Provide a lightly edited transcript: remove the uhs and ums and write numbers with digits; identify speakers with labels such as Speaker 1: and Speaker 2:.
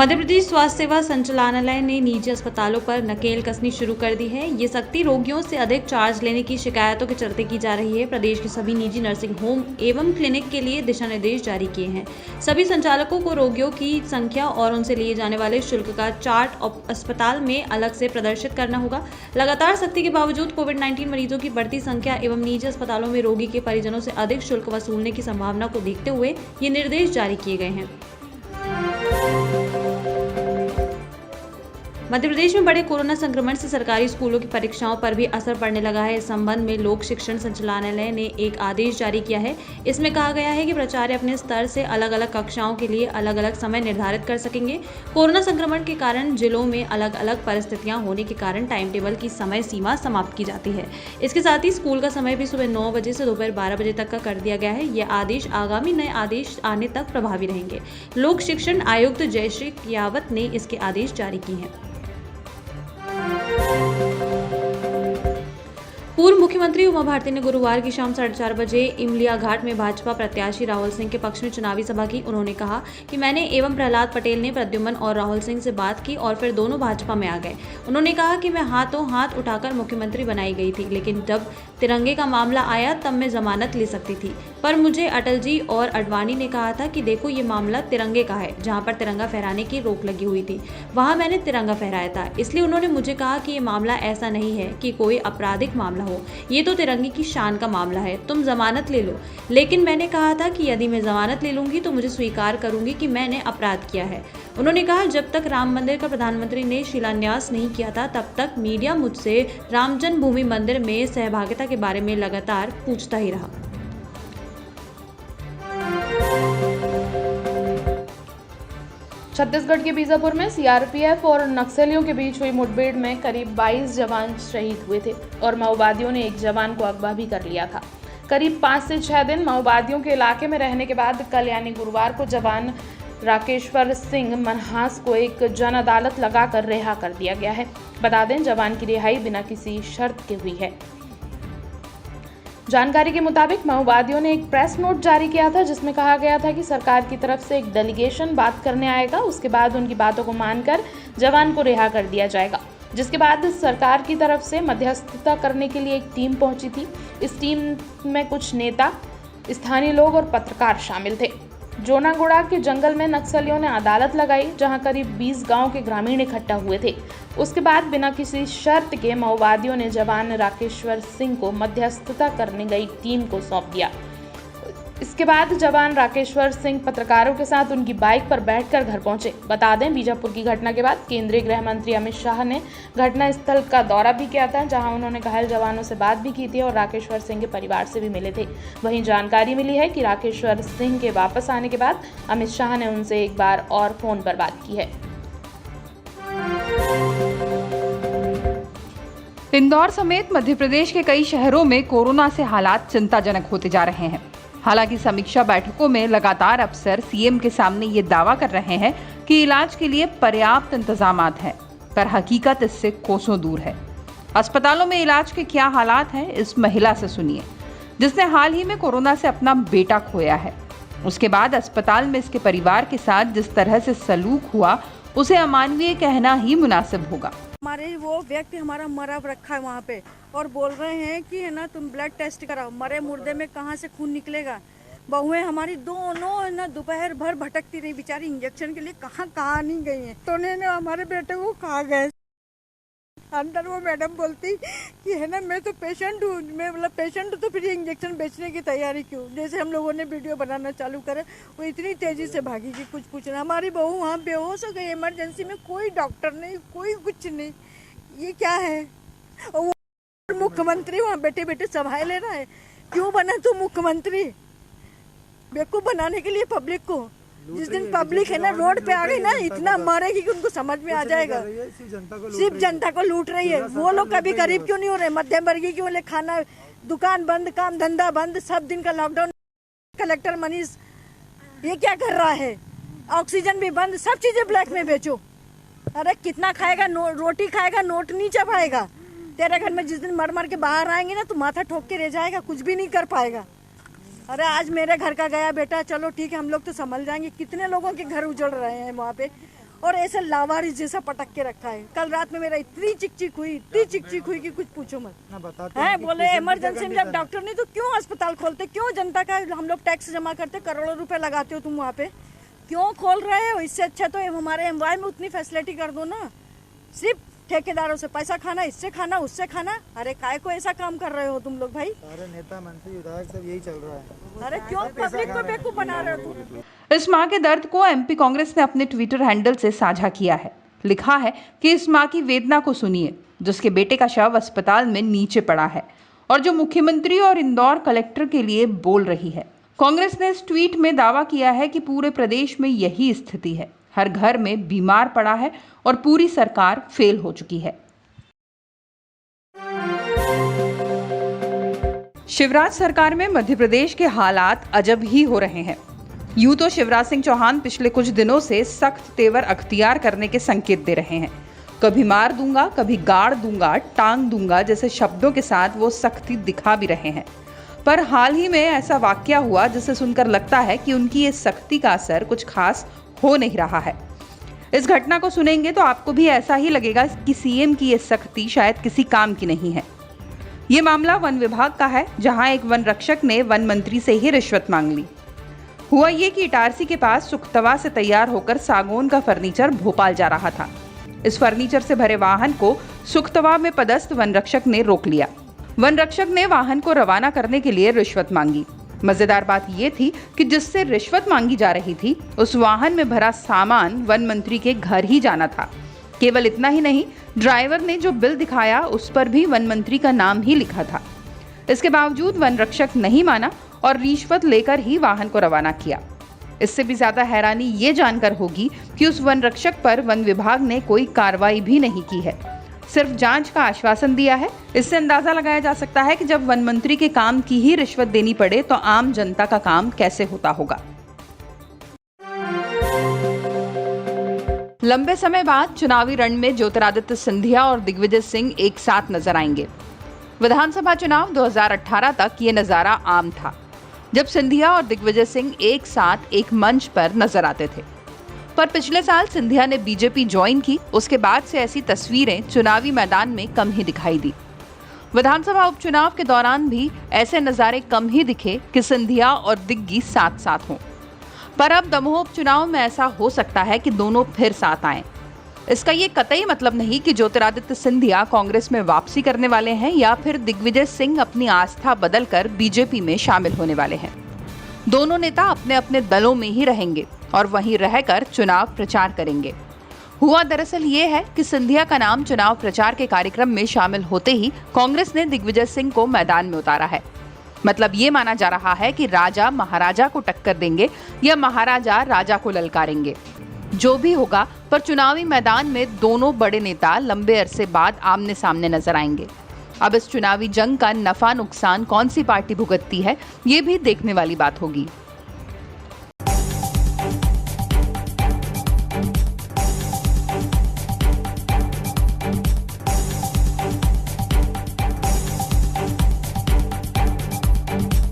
Speaker 1: मध्य प्रदेश स्वास्थ्य सेवा संचालनालय ने निजी अस्पतालों पर नकेल कसनी शुरू कर दी है। ये सख्ती रोगियों से अधिक चार्ज लेने की शिकायतों के चलते की जा रही है। प्रदेश के सभी निजी नर्सिंग होम एवं क्लिनिक के लिए दिशा निर्देश जारी किए हैं। सभी संचालकों को रोगियों की संख्या और उनसे लिए जाने वाले शुल्क का चार्ट अस्पताल में अलग से प्रदर्शित करना होगा। लगातार सख्ती के बावजूद कोविड-19 मरीजों की बढ़ती संख्या एवं निजी अस्पतालों में रोगी के परिजनों से अधिक शुल्क वसूलने की संभावना को देखते हुए ये निर्देश जारी किए गए हैं। मध्य प्रदेश में बढ़े कोरोना संक्रमण से सरकारी स्कूलों की परीक्षाओं पर भी असर पड़ने लगा है। इस संबंध में लोक शिक्षण संचालनालय ने एक आदेश जारी किया है। इसमें कहा गया है कि प्राचार्य अपने स्तर से अलग अलग कक्षाओं के लिए अलग अलग समय निर्धारित कर सकेंगे। कोरोना संक्रमण के कारण जिलों में अलग अलग परिस्थितियां होने के कारण टाइम टेबल की समय सीमा समाप्त की जाती है। इसके साथ ही स्कूल का समय भी सुबह 9 बजे से दोपहर 12 बजे तक का कर दिया गया है। यह आदेश आगामी नए आदेश आने तक प्रभावी रहेंगे। लोक शिक्षण आयुक्त जयश्री कियावत ने इसके आदेश जारी किए हैं। पूर्व मुख्यमंत्री उमा भारती ने गुरुवार की शाम 4:30 बजे इमलिया घाट में भाजपा प्रत्याशी राहुल सिंह के पक्ष में चुनावी सभा की। उन्होंने कहा कि मैंने एवं प्रहलाद पटेल ने प्रद्युम्न और राहुल सिंह से बात की और फिर दोनों भाजपा में आ गए। उन्होंने कहा कि मैं हाथों हाथ उठाकर मुख्यमंत्री बनाई गई थी, लेकिन जब तिरंगे का मामला आया तब मैं जमानत ले सकती थी, पर मुझे अटल जी और अडवाणी ने कहा था कि देखो ये मामला तिरंगे का है। जहाँ पर तिरंगा फहराने की रोक लगी हुई थी वहाँ मैंने तिरंगा फहराया था, इसलिए उन्होंने मुझे कहा कि ये मामला ऐसा नहीं है कि कोई आपराधिक मामला हो, ये तो तिरंगे की शान का मामला है, तुम जमानत ले लो। लेकिन मैंने कहा था कि यदि मैं जमानत ले लूंगी तो मुझे स्वीकार करूंगी कि मैंने अपराध किया है। उन्होंने कहा जब तक राम मंदिर का प्रधानमंत्री ने शिलान्यास नहीं किया था तब तक मीडिया मुझसे राम जन्मभूमि मंदिर में सहभागिता के बारे में लगातार पूछता ही रहा।
Speaker 2: छत्तीसगढ़ के बीजापुर में सीआरपीएफ और नक्सलियों के बीच हुई मुठभेड़ में करीब 22 जवान शहीद हुए थे और माओवादियों ने एक जवान को अगवा भी कर लिया था। करीब 5 से 6 दिन माओवादियों के इलाके में रहने के बाद कल यानी गुरुवार को जवान राकेश्वर सिंह मनहास को एक जन अदालत लगाकर रिहा कर दिया गया है। बता दें जवान की रिहाई बिना किसी शर्त के हुई है। जानकारी के मुताबिक माओवादियों ने एक प्रेस नोट जारी किया था जिसमें कहा गया था कि सरकार की तरफ से एक डेलीगेशन बात करने आएगा, उसके बाद उनकी बातों को मानकर जवान को रिहा कर दिया जाएगा। जिसके बाद सरकार की तरफ से मध्यस्थता करने के लिए एक टीम पहुंची थी। इस टीम में कुछ नेता, स्थानीय लोग और पत्रकार शामिल थे। जोनागुड़ा के जंगल में नक्सलियों ने अदालत लगाई जहां करीब 20 गांव के ग्रामीण इकट्ठा हुए थे। उसके बाद बिना किसी शर्त के माओवादियों ने जवान राकेश्वर सिंह को मध्यस्थता करने गई टीम को सौंप दिया। इसके बाद जवान राकेश्वर सिंह पत्रकारों के साथ उनकी बाइक पर बैठकर घर पहुंचे। बता दें बीजापुर की घटना के बाद केंद्रीय गृह मंत्री अमित शाह ने घटनास्थल का दौरा भी किया था, जहां उन्होंने घायल जवानों से बात भी की थी और राकेश्वर सिंह के परिवार से भी मिले थे। वहीं जानकारी मिली है कि राकेश्वर सिंह के वापस आने के बाद अमित शाह ने उनसे एक बार और फोन पर बात की है।
Speaker 3: इंदौर समेत मध्य प्रदेश के कई शहरों में कोरोना से हालात चिंताजनक होते जा रहे हैं। हालांकि समीक्षा बैठकों में लगातार अफसर सीएम के सामने ये दावा कर रहे हैं कि इलाज के लिए पर्याप्त इंतजामात हैं, पर हकीकत इससे कोसों दूर है। अस्पतालों में इलाज के क्या हालात हैं, इस महिला से सुनिए, जिसने हाल ही में कोरोना से अपना बेटा खोया है। उसके बाद अस्पताल में इसके परिवार के साथ जिस तरह से सलूक हुआ उसे अमानवीय कहना ही मुनासिब होगा।
Speaker 4: हमारे वो व्यक्ति हमारा मरा रखा है वहाँ पे और बोल रहे हैं कि है ना तुम ब्लड टेस्ट कराओ, मरे मुर्दे में कहाँ से खून निकलेगा। बहुएं हमारी दोनों है ना दोपहर भर भटकती रही बेचारी, इंजेक्शन के लिए कहाँ नहीं गई हैं। तो ने हमारे बेटे को कहा गए अंदर। वो मैडम बोलती कि है ना मैं तो पेशेंट हूँ, मैं मतलब पेशेंट तो फिर इंजेक्शन बेचने की तैयारी क्यों। जैसे हम लोगों ने वीडियो बनाना चालू करे वो इतनी तेजी से भागी कि कुछ पूछना। हमारी बहू वहाँ बेहोश हो गई इमरजेंसी में, कोई डॉक्टर नहीं, कोई कुछ नहीं। ये क्या है। और वो मुख्यमंत्री वहाँ बैठे बैठे सभाएं ले रहा है। क्यों बना तू मुख्यमंत्री? बेवकूफ बनाने के लिए पब्लिक को। जिस दिन पब्लिक है ना रोड पे आ गई ना इतना मारेगी कि उनको समझ में आ जाएगा। सिर्फ जनता को लूट रही है। वो लोग कभी गरीब क्यों नहीं हो रहे, मध्यम वर्गीय क्यों? खाना दुकान बंद, काम धंधा बंद, सब दिन का लॉकडाउन। कलेक्टर मनीष ये क्या कर रहा है? ऑक्सीजन भी बंद, सब चीजें ब्लैक में बेचो। अरे कितना खाएगा, रोटी खाएगा, नोट नहीं चबाएगा। तेरे घर में जिस दिन मर के बाहर आएंगे ना तो माथा ठोक के रह जाएगा, कुछ भी नहीं कर पाएगा। अरे आज मेरे घर का गया बेटा, चलो ठीक है हम लोग तो संभल जाएंगे। कितने लोगों के घर उजड़ रहे हैं वहाँ पे। और ऐसे लावारिस जैसा पटक के रखा है। कल रात में मेरा इतनी चिकचिक हुई कि कुछ पूछो मत। है बोले इमरजेंसी में जब डॉक्टर नहीं तो क्यों अस्पताल खोलते, क्यों जनता का हम लोग टैक्स जमा करते, करोड़ों रुपए लगाते हो तुम वहाँ पे, क्यों खोल रहे हो? इससे अच्छा तो हमारे एमवाई में उतनी फैसिलिटी कर दो ना। सिर्फ ठेकेदारों से पैसा खाना, इससे खाना उससे खाना। अरे काय को ऐसा काम कर रहे हो तुम लोग भाई?
Speaker 5: सारे नेता मंत्री विधायक सब यही चल रहा है।
Speaker 4: अरे क्यों पब्लिक को बेवकूफ बना रहे हो तुम?
Speaker 3: इस मां के दर्द को एमपी कांग्रेस ने अपने ट्विटर हैंडल से साझा किया है। लिखा है कि इस मां की वेदना को सुनिए, जिसके बेटे का शव अस्पताल में नीचे पड़ा है और जो मुख्यमंत्री और इंदौर कलेक्टर के लिए बोल रही है। कांग्रेस ने इस ट्वीट में दावा किया है कि पूरे प्रदेश में यही स्थिति है, हर घर में बीमार पड़ा है और पूरी सरकार फेल हो चुकी है। शिवराज सरकार में मध्य प्रदेश के हालात अजब ही हो रहे हैं। यूं तो शिवराज सिंह चौहान पिछले कुछ दिनों से सख्त तेवर अख्तियार करने के संकेत दे रहे हैं। कभी मार दूंगा, कभी गाड़ दूंगा, टांग दूंगा जैसे शब्दों के साथ वो सख्ती दिखा भी रहे हैं। पर हाल ही में ऐसा वाकया हुआ जिसे सुनकर लगता है कि उनकी इस सख्ती का असर कुछ खास हो नहीं रहा है। इस घटना को सुनेंगे तो आपको भी ऐसा ही लगेगा कि सीएम की ये सख्ती शायद किसी काम की नहीं है। ये मामला वन विभाग का है, जहां एक वन रक्षक ने वन मंत्री से ही रिश्वत मांग ली। हुआ ये कि इटारसी के पास सुखतवा से तैयार होकर सागौन का फर्नीचर भोपाल जा रहा था। इस फर्नीचर से भरे वाहन को सुखतवा में पदस्थ वन रक्षक ने रोक लिया। वन रक्षक ने वाहन को रवाना करने के लिए रिश्वत मांगी। मजेदार बात यह थी कि जिससे रिश्वत मांगी जा रही थी उस वाहन में भरा सामान वन मंत्री के घर ही जाना था। केवल इतना ही नहीं, ड्राइवर ने जो बिल दिखाया उस पर भी वन मंत्री का नाम ही लिखा था। इसके बावजूद वन रक्षक नहीं माना और रिश्वत लेकर ही वाहन को रवाना किया। इससे भी ज्यादा हैरानी ये जानकर होगी कि उस वन रक्षक पर वन विभाग ने कोई कार्रवाई भी नहीं की है, सिर्फ जांच का आश्वासन दिया है। इससे अंदाजा लगाया जा सकता है कि जब वन मंत्री के काम की ही रिश्वत देनी पड़े तो आम जनता का काम कैसे होता होगा। लंबे समय बाद चुनावी रण में ज्योतिरादित्य सिंधिया और दिग्विजय सिंह एक साथ नजर आएंगे। विधानसभा चुनाव 2018 तक ये नजारा आम था, जब सिंधिया और दिग्विजय सिंह एक साथ एक मंच पर नजर आते थे। पर पिछले साल सिंधिया ने बीजेपी ज्वाइन की, उसके बाद से ऐसी तस्वीरें चुनावी मैदान में कम ही दिखाई दी। विधानसभा उपचुनाव के दौरान भी ऐसे नजारे कम ही दिखे कि सिंधिया और दिग्गी साथ साथ हों। पर अब दमोह उपचुनाव में ऐसा हो सकता है कि दोनों फिर साथ आएं। इसका ये कतई मतलब नहीं कि ज्योतिरादित्य सिंधिया कांग्रेस में वापसी करने वाले हैं या फिर दिग्विजय सिंह अपनी आस्था बदलकर बीजेपी में शामिल होने वाले हैं। दोनों नेता अपने अपने दलों में ही रहेंगे और वहीं रहकर चुनाव प्रचार करेंगे। हुआ दरअसल ये है कि सिंधिया का नाम चुनाव प्रचार के कार्यक्रम में शामिल होते ही कांग्रेस ने दिग्विजय सिंह को मैदान में उतारा है। मतलब ये माना जा रहा है कि राजा महाराजा को टक्कर देंगे या महाराजा राजा को ललकारेंगे। जो भी होगा, पर चुनावी मैदान में दोनों बड़े नेता लंबे अरसे बाद आमने सामने नजर आएंगे। अब इस चुनावी जंग का नफा नुकसान कौन सी पार्टी भुगतती है, ये भी देखने वाली बात होगी।